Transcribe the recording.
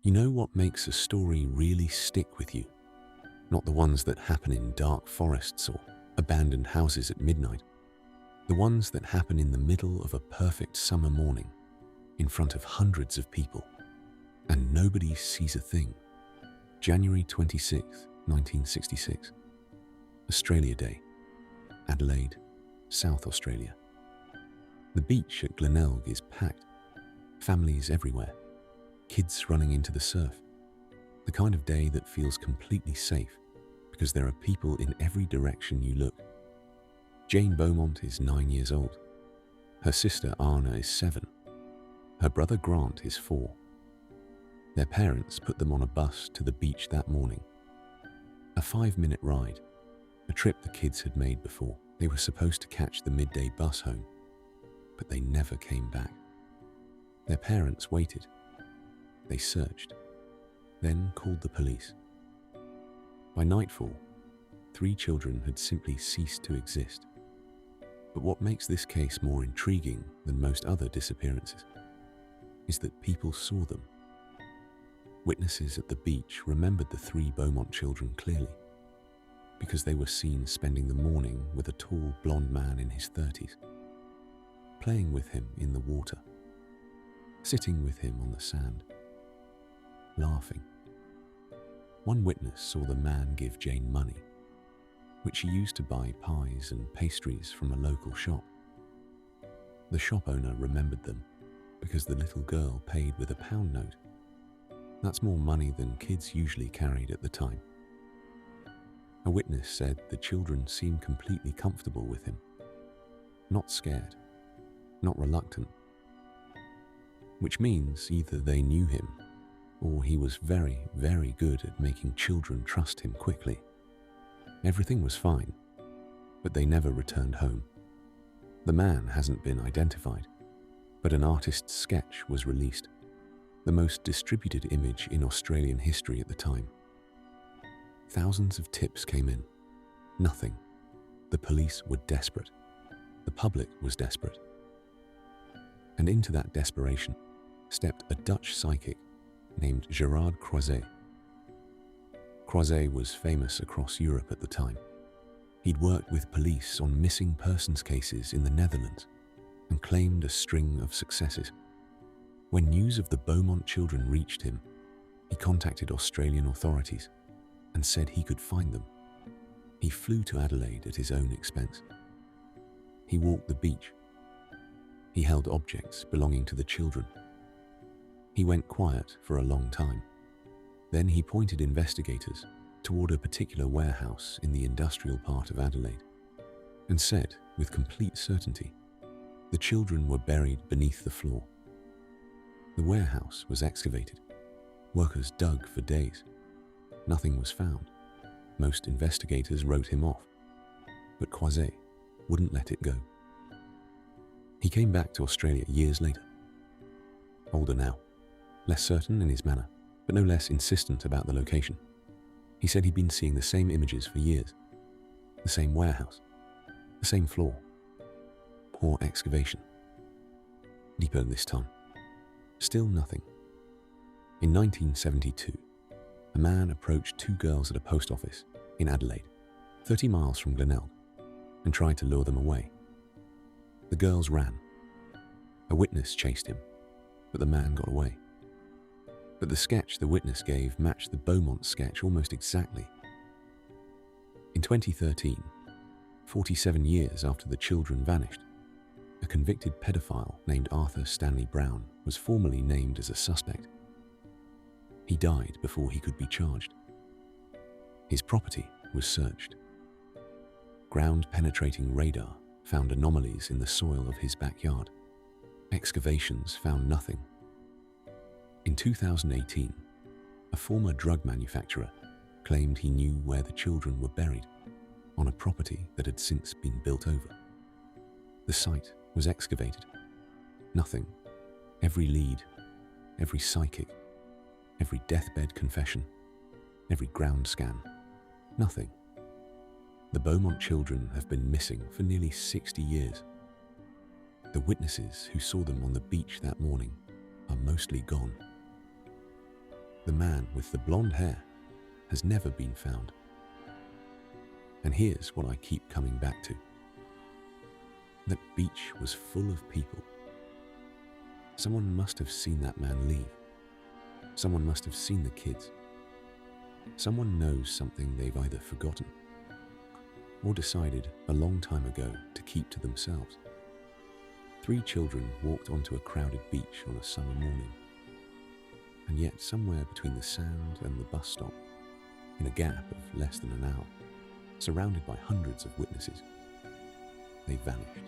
You know what makes a story really stick with you? Not the ones that happen in dark forests or abandoned houses at midnight. The ones that happen in the middle of a perfect summer morning, in front of hundreds of people, and nobody sees a thing. January 26, 1966. Australia Day. Adelaide, South Australia. The beach at Glenelg is packed. Families everywhere. Kids running into the surf. The kind of day that feels completely safe because there are people in every direction you look. Jane Beaumont is 9 years old. Her sister Arnna is 7. Her brother Grant is 4. Their parents put them on a bus to the beach that morning. A 5-minute ride, a trip the kids had made before. They were supposed to catch the midday bus home, but they never came back. Their parents waited. They searched, then called the police. By nightfall, 3 children had simply ceased to exist. But what makes this case more intriguing than most other disappearances is that people saw them. Witnesses at the beach remembered the 3 Beaumont children clearly because they were seen spending the morning with a tall blonde man in his 30s, playing with him in the water, sitting with him on the sand, laughing. One witness saw the man give Jane money, which she used to buy pies and pastries from a local shop. The shop owner remembered them because the little girl paid with a pound note. That's more money than kids usually carried at the time. A witness said the children seemed completely comfortable with him, not scared, not reluctant, which means either they knew him or he was very, very good at making children trust him quickly. Everything was fine, but they never returned home. The man hasn't been identified, but an artist's sketch was released, the most distributed image in Australian history at the time. Thousands of tips came in. Nothing. The police were desperate. The public was desperate. And into that desperation stepped a Dutch psychic named Gerard Croiset. Croiset was famous across Europe at the time. He'd worked with police on missing persons cases in the Netherlands and claimed a string of successes. When news of the Beaumont children reached him, he contacted Australian authorities and said he could find them. He flew to Adelaide at his own expense. He walked the beach. He held objects belonging to the children. He went quiet for a long time. Then he pointed investigators toward a particular warehouse in the industrial part of Adelaide and said with complete certainty, the children were buried beneath the floor. The warehouse was excavated. Workers dug for days. Nothing was found. Most investigators wrote him off, but Croiset wouldn't let it go. He came back to Australia years later. Older now, less certain in his manner, but no less insistent about the location. He said he'd been seeing the same images for years. The same warehouse, the same floor. Poor excavation. Deeper this time. Still nothing. In 1972, a man approached 2 girls at a post office in Adelaide, 30 miles from Glenelg, and tried to lure them away. The girls ran. A witness chased him, but the man got away. But the sketch the witness gave matched the Beaumont sketch almost exactly. In 2013, 47 years after the children vanished, a convicted pedophile named Arthur Stanley Brown was formally named as a suspect. He died before he could be charged. His property was searched. Ground-penetrating radar found anomalies in the soil of his backyard. Excavations found nothing. In 2018, a former drug manufacturer claimed he knew where the children were buried on a property that had since been built over. The site was excavated. Nothing. Every lead, every psychic, every deathbed confession, every ground scan. Nothing. The Beaumont children have been missing for nearly 60 years. The witnesses who saw them on the beach that morning are mostly gone. The man with the blonde hair has never been found. And here's what I keep coming back to. That beach was full of people. Someone must have seen that man leave. Someone must have seen the kids. Someone knows something they've either forgotten or decided a long time ago to keep to themselves. 3 children walked onto a crowded beach on a summer morning. And yet somewhere between the sand and the bus stop, in a gap of less than an hour, surrounded by hundreds of witnesses, they vanished.